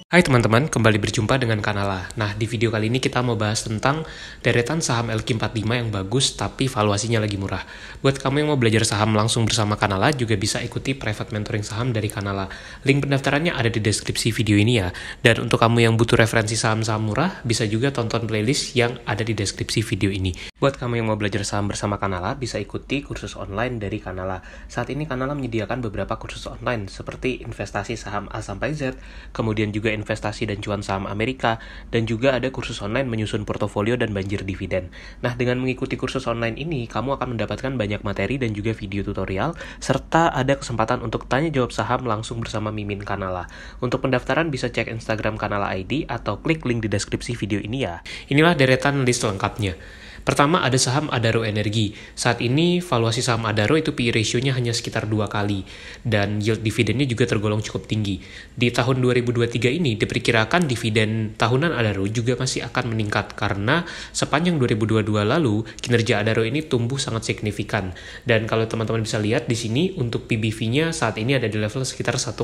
Hai teman-teman, kembali berjumpa dengan Kanala. Nah, di video kali ini kita mau bahas tentang deretan saham LQ45 yang bagus tapi valuasinya lagi murah. Buat kamu yang mau belajar saham langsung bersama Kanala, juga bisa ikuti private mentoring saham dari Kanala. Link pendaftarannya ada di deskripsi video ini ya. Dan untuk kamu yang butuh referensi saham-saham murah, bisa juga tonton playlist yang ada di deskripsi video ini. Buat kamu yang mau belajar saham bersama Kanala, bisa ikuti kursus online dari Kanala. Saat ini Kanala menyediakan beberapa kursus online seperti investasi saham A sampai Z, kemudian juga investasi dan cuan saham Amerika, dan juga ada kursus online menyusun portofolio dan banjir dividen. Nah, dengan mengikuti kursus online ini, kamu akan mendapatkan banyak materi dan juga video tutorial, serta ada kesempatan untuk tanya jawab saham langsung bersama Mimin Kanala. Untuk pendaftaran bisa cek Instagram Kanala ID atau klik link di deskripsi video ini ya. Inilah deretan list lengkapnya. Pertama ada saham Adaro Energi. Saat ini valuasi saham Adaro itu PE ratio-nya hanya sekitar 2 kali dan yield dividennya juga tergolong cukup tinggi. Di tahun 2023 ini diperkirakan dividen tahunan Adaro juga masih akan meningkat karena sepanjang 2022 lalu kinerja Adaro ini tumbuh sangat signifikan. Dan kalau teman-teman bisa lihat di sini untuk PBV-nya saat ini ada di level sekitar 1,05,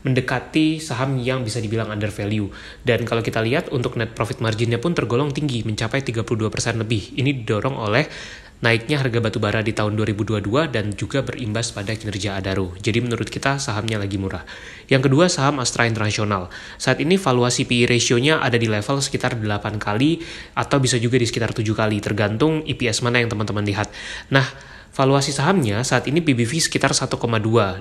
mendekati saham yang bisa dibilang under value. Dan kalau kita lihat untuk net profit margin-nya pun tergolong tinggi, mencapai 32% lebih. Ini didorong oleh naiknya harga batubara di tahun 2022 dan juga berimbas pada kinerja Adaro. Jadi menurut kita sahamnya lagi murah. Yang kedua saham Astra International. Saat ini valuasi PE ratio-nya ada di level sekitar 8 kali atau bisa juga di sekitar 7 kali, tergantung EPS mana yang teman-teman lihat. Nah, valuasi sahamnya saat ini PBV sekitar 1,2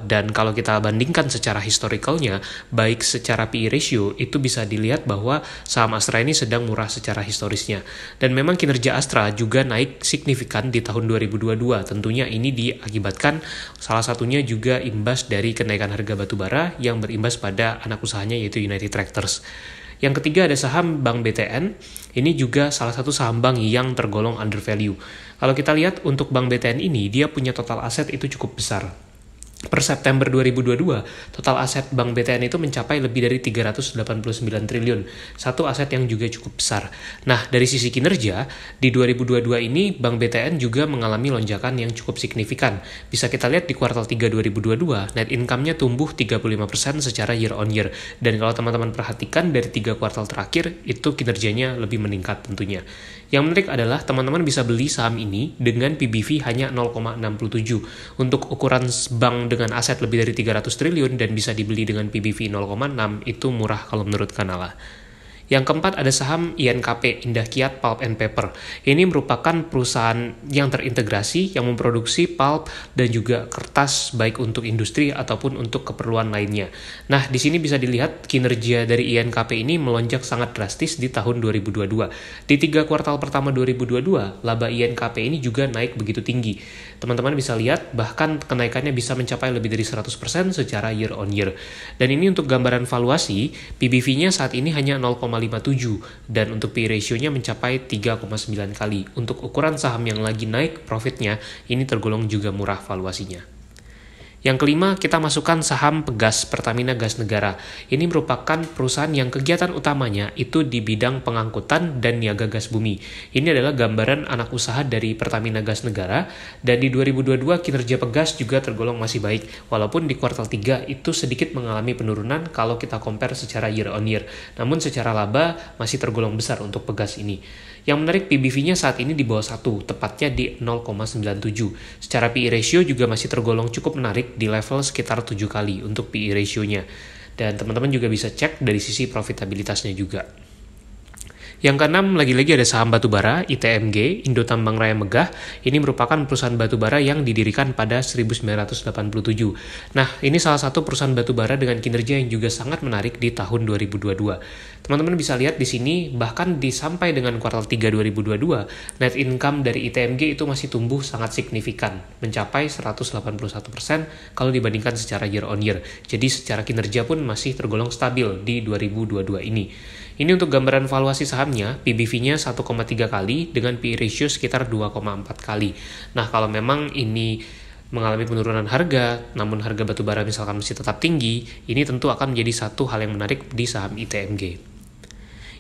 dan kalau kita bandingkan secara historicalnya, baik secara PE ratio itu bisa dilihat bahwa saham Astra ini sedang murah secara historisnya. Dan memang kinerja Astra juga naik signifikan di tahun 2022. Tentunya ini diakibatkan salah satunya juga imbas dari kenaikan harga batubara yang berimbas pada anak usahanya yaitu United Tractors. Yang ketiga ada saham Bank BTN, ini juga salah satu saham bank yang tergolong under value. Kalau kita lihat untuk Bank BTN ini, dia punya total aset itu cukup besar. Per September 2022, total aset Bank BTN itu mencapai lebih dari 389 triliun, satu aset yang juga cukup besar. Nah, dari sisi kinerja, di 2022 ini Bank BTN juga mengalami lonjakan yang cukup signifikan. Bisa kita lihat di kuartal 3 2022, net income-nya tumbuh 35% secara year on year. Dan kalau teman-teman perhatikan dari 3 kuartal terakhir, itu kinerjanya lebih meningkat tentunya. Yang menarik adalah teman-teman bisa beli saham ini dengan PBV hanya 0,67. Untuk ukuran bank dengan aset lebih dari 300 triliun dan bisa dibeli dengan PBV 0,6, itu murah kalau menurut Kanala. Yang keempat ada saham INKP, Indah Kiat Pulp and Paper. Ini merupakan perusahaan yang terintegrasi yang memproduksi pulp dan juga kertas baik untuk industri ataupun untuk keperluan lainnya. Nah, di sini bisa dilihat kinerja dari INKP ini melonjak sangat drastis di tahun 2022. Di 3 kuartal pertama 2022, laba INKP ini juga naik begitu tinggi. Teman-teman bisa lihat bahkan kenaikannya bisa mencapai lebih dari 100% secara year on year. Dan ini untuk gambaran valuasi, PBV-nya saat ini hanya 0,57 dan untuk PE ratio-nya mencapai 3,9 kali. Untuk ukuran saham yang lagi naik profitnya, ini tergolong juga murah valuasinya. Yang kelima, kita masukkan saham Pegas Pertamina Gas Negara. Ini merupakan perusahaan yang kegiatan utamanya itu di bidang pengangkutan dan niaga gas bumi. Ini adalah gambaran anak usaha dari Pertamina Gas Negara, dan di 2022 kinerja Pegas juga tergolong masih baik, walaupun di kuartal 3 itu sedikit mengalami penurunan kalau kita compare secara year on year. Namun secara laba masih tergolong besar untuk Pegas ini. Yang menarik PBV-nya saat ini di bawah 1, tepatnya di 0,97. Secara PE ratio juga masih tergolong cukup menarik di level sekitar 7 kali untuk PE ratio-nya. Dan teman-teman juga bisa cek dari sisi profitabilitasnya juga. Yang keenam, lagi-lagi ada saham batubara, ITMG, Indo Tambang Raya Megah. Ini merupakan perusahaan batubara yang didirikan pada 1987. Nah, ini salah satu perusahaan batubara dengan kinerja yang juga sangat menarik di tahun 2022. Teman-teman bisa lihat di sini, bahkan sampai dengan kuartal 3 2022, net income dari ITMG itu masih tumbuh sangat signifikan, mencapai 181% kalau dibandingkan secara year on year. Jadi secara kinerja pun masih tergolong stabil di 2022 ini. Ini untuk gambaran valuasi sahamnya, PBV-nya 1,3 kali dengan PE ratio sekitar 2,4 kali. Nah, kalau memang ini mengalami penurunan harga, namun harga batubara misalkan masih tetap tinggi, ini tentu akan menjadi satu hal yang menarik di saham ITMG.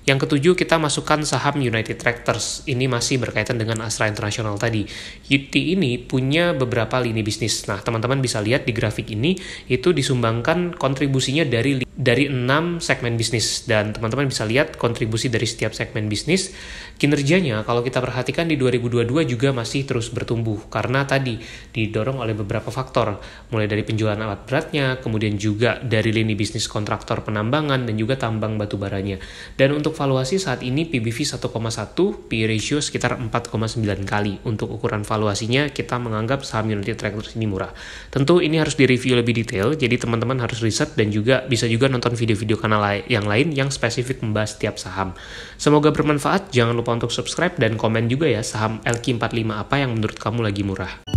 Yang ketujuh, kita masukkan saham United Tractors. Ini masih berkaitan dengan Astra International tadi. UT ini punya beberapa lini bisnis. Nah, teman-teman bisa lihat di grafik ini, itu disumbangkan kontribusinya dari dari 6 segmen bisnis, dan teman-teman bisa lihat kontribusi dari setiap segmen bisnis. Kinerjanya kalau kita perhatikan di 2022 juga masih terus bertumbuh karena tadi didorong oleh beberapa faktor, mulai dari penjualan alat beratnya, kemudian juga dari lini bisnis kontraktor penambangan dan juga tambang batu baranya. Dan untuk valuasi saat ini PBV 1,1, PE ratio sekitar 4,9 kali. Untuk ukuran valuasinya kita menganggap saham United Tractors ini murah. Tentu ini harus direview lebih detail, jadi teman-teman harus riset dan juga bisa juga nonton video-video kanal yang lain yang spesifik membahas setiap saham. Semoga bermanfaat, jangan lupa untuk subscribe dan komen juga ya saham LQ45 apa yang menurut kamu lagi murah.